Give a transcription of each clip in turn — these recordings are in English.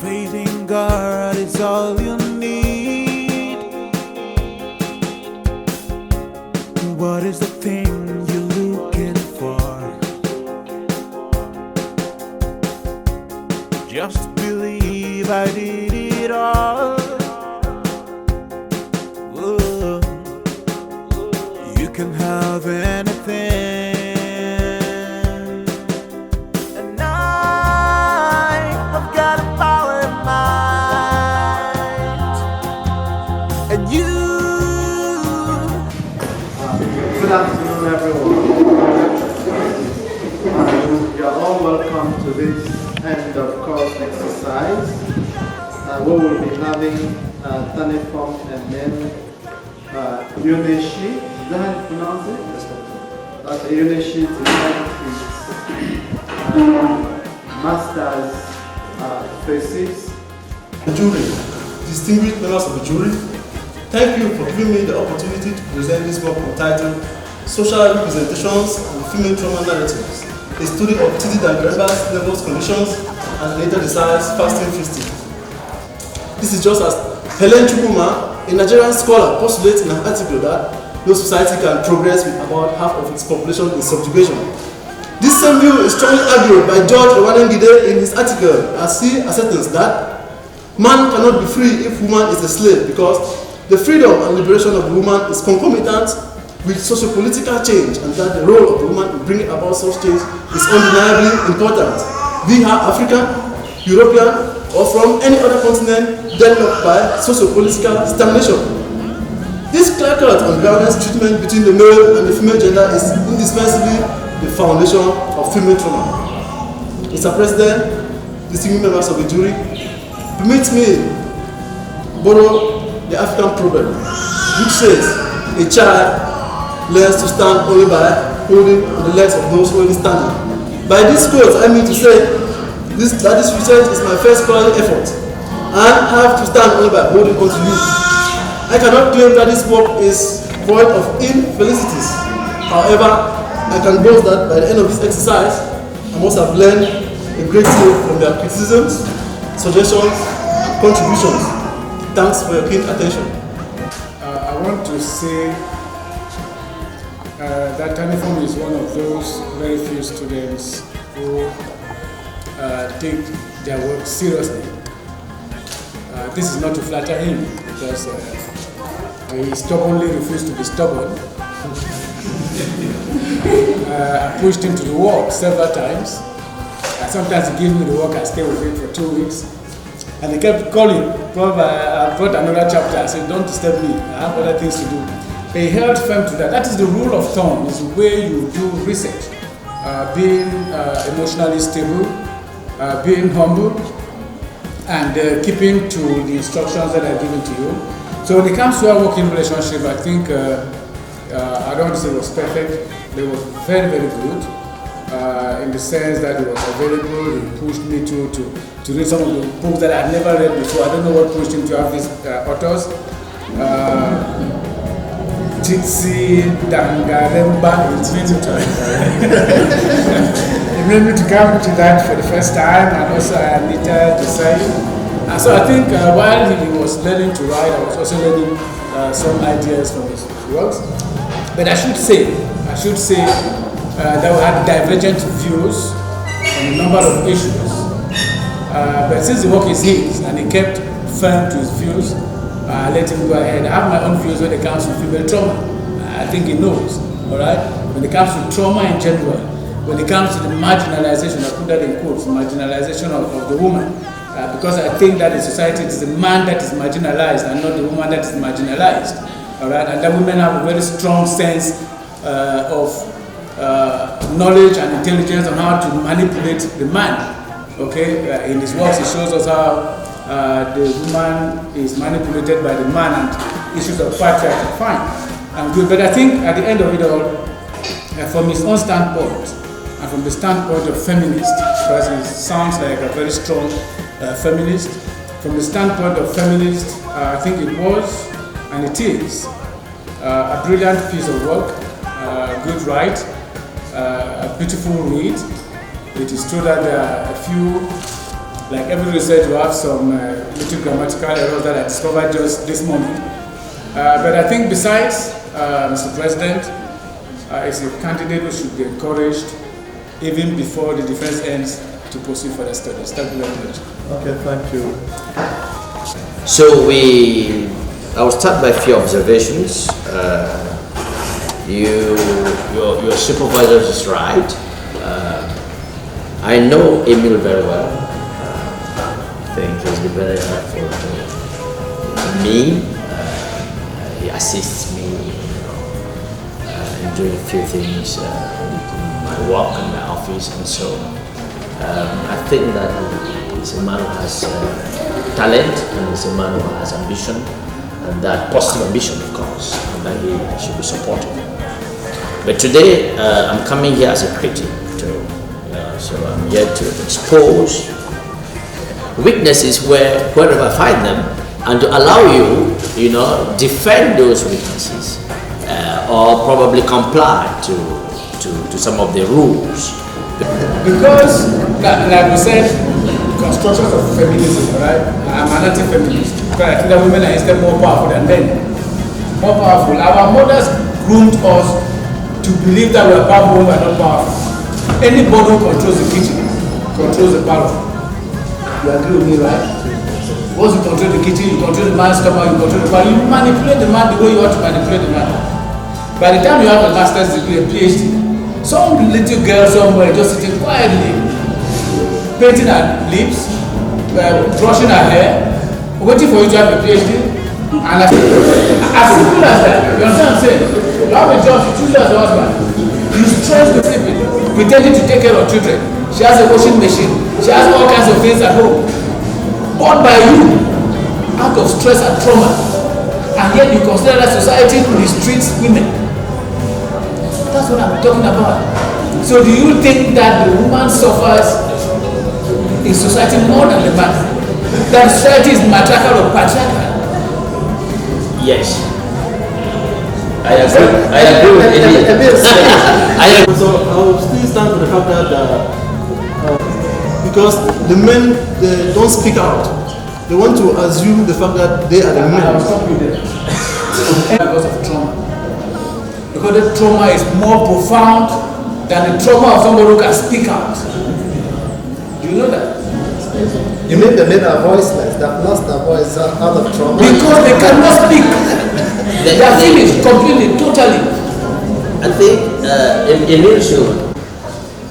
Fading God is all you need. What is the thing you're looking for? Just believe I did it all. Whoa. You can have anything. And I've got a power in mind. And you. Good afternoon, everyone. You are all welcome to this end of course exercise. We will be having Taniform and then Yaounde. Is that how you pronounce it? That's Yaounde to master's thesis. The jury, distinguished members of the jury, thank you for giving me the opportunity to present this work entitled Social Representations and Female Trauma Narratives, a study of Tsitsi Dangarembga's nervous conditions and Anita Desai's fasting feasting. This is just as Helen Chukwuma, a Nigerian scholar, postulates in an article that no society can progress with about half of its population in subjugation. This same view is strongly argued by Judge Ewane in his article, as he ascertains that man cannot be free if woman is a slave, because the freedom and liberation of the woman is concomitant with socio-political change, and that the role of the woman in bringing about such change is undeniably important, be her African, European, or from any other continent developed by socio-political stagnation. This clear-cut unbalanced treatment between the male and the female gender is indispensably the foundation of female trauma. Mr. President, distinguished members of the jury, permit me borrow the African proverb, which says, a child learns to stand only by holding on the legs of those already standing. By this quote, I mean to say that this research is my first scholarly effort, and I have to stand only by holding on to you. I cannot claim that this work is void of infelicities. However, I can boast that by the end of this exercise, I must have learned a great deal from their criticisms, suggestions, and contributions. Thanks for your keen attention. I want to say that Taniform is one of those very few students who take their work seriously. This is not to flatter him, because he stubbornly refused to be stubborn. I pushed him to the work several times. Sometimes he gives me the work, I stay with him for 2 weeks. And he kept calling, Prof, I brought another chapter. I said, don't disturb me, I have other things to do. But he held firm to that. That is the rule of thumb, is the way you do research. Being emotionally stable, being humble, and keeping to the instructions that are given to you. So when it comes to our working relationship, I think, I don't want to say it was perfect, but it was very, very good. In the sense that it was available, he pushed me to read some of the books that I had never read before. I don't know what pushed him to have these authors. Tsitsi Dangarembga, it's native to He made me to come to that for the first time, and also Anita Desai. So I think while he was learning to write, I was also learning some ideas from his works. But I should say that we had divergent views on a number of issues. But since the work is his and he kept firm to his views, I let him go ahead. I have my own views when it comes to female trauma. I think he knows, all right? When it comes to trauma in general, when it comes to the marginalization, I put that in quotes, marginalization of the woman. Because I think that in society it is the man that is marginalized and not the woman that is marginalized, all right? And that women have a very strong sense of knowledge and intelligence on how to manipulate the man. Okay, in his works he shows us how the woman is manipulated by the man, and issues of patriarchy. Fine and good, but I think at the end of it all, from his own standpoint, and from the standpoint of feminist, because he sounds like a very strong feminist. From the standpoint of feminist, I think it was, and it is, a brilliant piece of work, good write, a beautiful read. It is true that there are a few, like every research, you have some little grammatical errors that I discovered just this moment. But I think besides, Mr. President is a candidate who should be encouraged even before the defense ends to pursue further studies. Thank you very much. Okay, thank you. So I will start by a few observations. Your supervisor is right. I know Emile very well. I think he's been very helpful to me. He assists me, in doing a few things in my work in my office, and so I think that he's a man who has talent, and he's a man who has ambition, and that positive ambition, of course, and that he should be supported. But today, I'm coming here as a critic, so I'm here to expose weaknesses wherever I find them, and to allow you, defend those weaknesses, or probably comply to some of the rules. Because, like we said, constructions of feminism, right? I'm an anti-feminist. Because I think that women are instead more powerful than men. More powerful. Our mothers groomed us to believe that we are powerful when we are not powerful. Anybody who controls the kitchen controls the parlor. You agree with me, right? Once you control the kitchen, you control the man's stomach, you control the parlor, you manipulate the man the way you want to manipulate the man. By the time you have a master's degree, a PhD, some little girl somewhere just sitting quietly, painting her lips, brushing her hair, waiting for you to have a PhD. And as simple as that, you understand what I'm saying? You have a job, you choose you as a husband. You stress the people, pretending to take care of children. She has a washing machine. She has all kinds of things at home. Bought by you, out of stress and trauma. And yet you consider that society mistreats women. That's what I'm talking about. So do you think that the woman suffers in society more than the man? That society is matriarchal or patriarchal? Yes. I agree with Emile. So I will still stand for the fact that because the men, they don't speak out. They want to assume the fact that they are the men. I will stop you there. Because of trauma. Because the trauma is more profound than the trauma of somebody who can speak out. Do you know that? You mean the men are voiceless, that lost their voice out of trauma? Because they cannot speak. They are finished completely, totally. I think Emile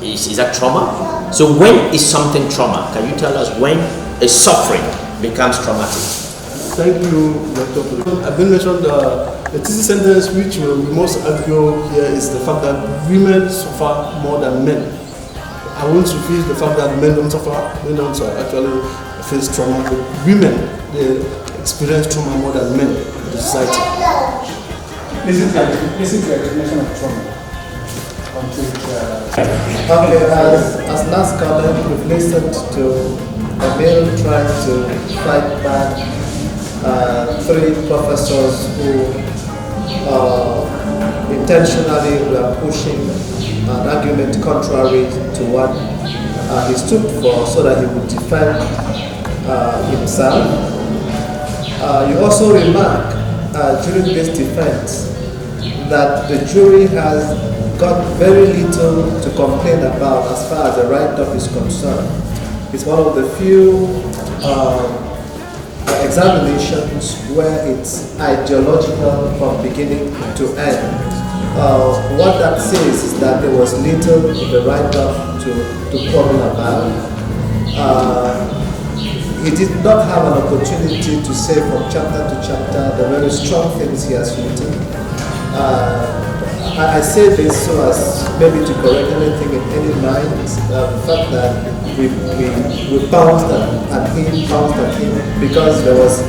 is that trauma? So when is something trauma? Can you tell us when a suffering becomes traumatic? Thank you, Dr. I've been mentioned the thesis sentence which we most argue here is the fact that women suffer more than men. I want to feel the fact that men don't suffer, men don't actually face trauma, but women, they experience trauma more than men in the society. Listen to the definition of trauma. Okay, as last comment, we've listened to Emile trying to fight back three professors who intentionally were pushing an argument contrary to what he stood for so that he would defend himself. You also remark during this defense that the jury has got very little to complain about as far as the write-up is concerned. It's one of the few examinations where it's ideological from beginning to end. What that says is that there was little in the write-up to quarrel about. He did not have an opportunity to say from chapter to chapter the very strong things he has written. I say this so as maybe to correct anything in any mind, the fact that we bounced at him because there was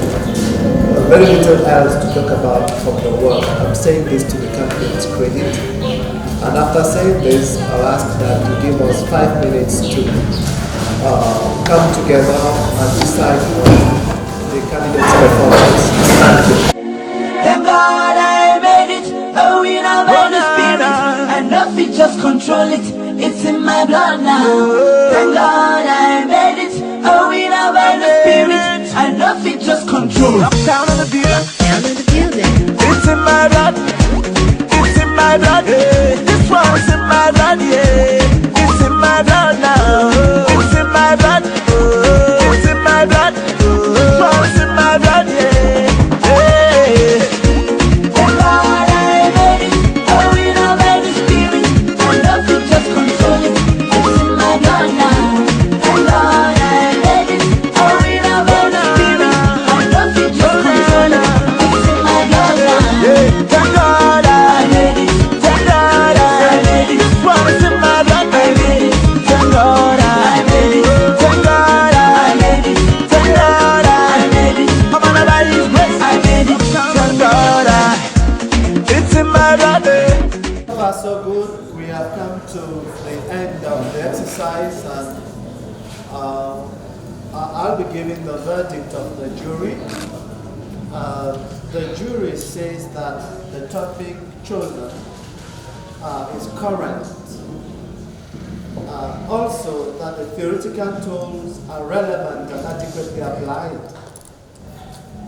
very little else to talk about from the work. I'm saying this to the campaign's credit. And after saying this, I'll ask them to give us 5 minutes to come together and decide on the candidate's performance. Thank God I made it, a winner by the spirit. I know it just control it, it's in my blood now. Thank God I made it, a winner by the spirit. I know it just control. Down on the building, it's in my blood, it's in my blood. This one's in my blood, yeah. It's in my blood now, it's in my blood, it's in my blood. This one's in my blood, yeah. So good, we have come to the end of the exercise, and I'll be giving the verdict of the jury. The jury says that the topic chosen is correct. Also, that the theoretical tools are relevant and adequately applied.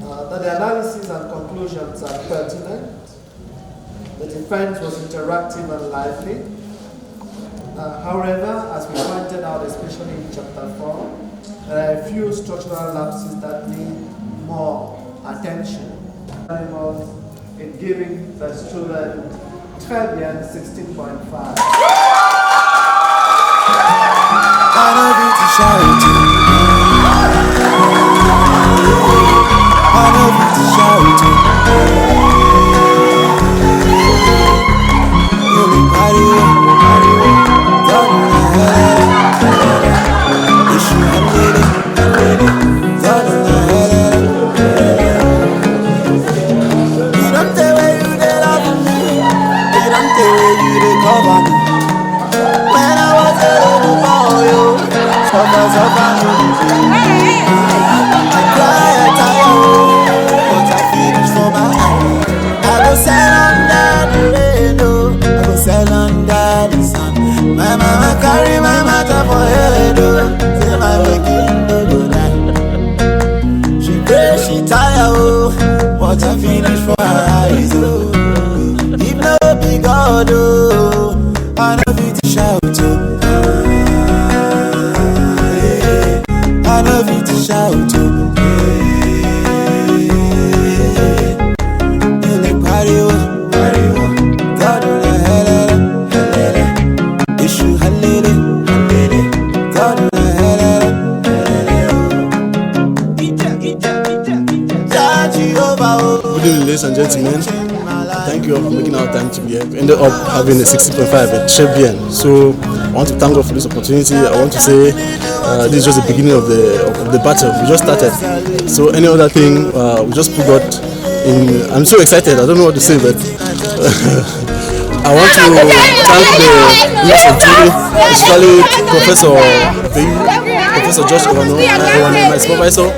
That the analysis and conclusions are pertinent. The defense was interactive and lively. However, as we pointed out, especially in chapter 4, there are a few structural lapses that need more attention. In giving the student très bien 16.5. What I finish for her eyes, oh. If no be God, oh, I know fit to shout, oh. I know fit to shout, oh. You like party, oh, God, oh, helele, issue, helele, God, oh, Good evening, ladies and gentlemen. Thank you all for making our time to be here. We ended up having a 60.5 at Chebian. So I want to thank God for this opportunity. I want to say this is just the beginning of the battle. We just started. So any other thing, we just put God in. I'm so excited. I don't know what to say, but I want to thank the members of jury, especially Professor Veyu, Professor Ewane, my supervisor,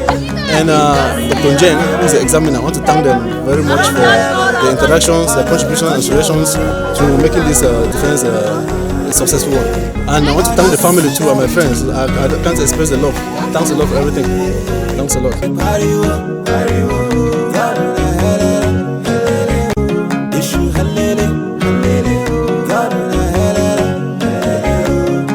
and Dr. Njeng, who is the examiner. I want to thank them very much for their interactions, their contributions and suggestions to making this defense a successful one. And I want to thank the family too and my friends. I can't express the love. Thanks a lot for everything. Thanks a lot.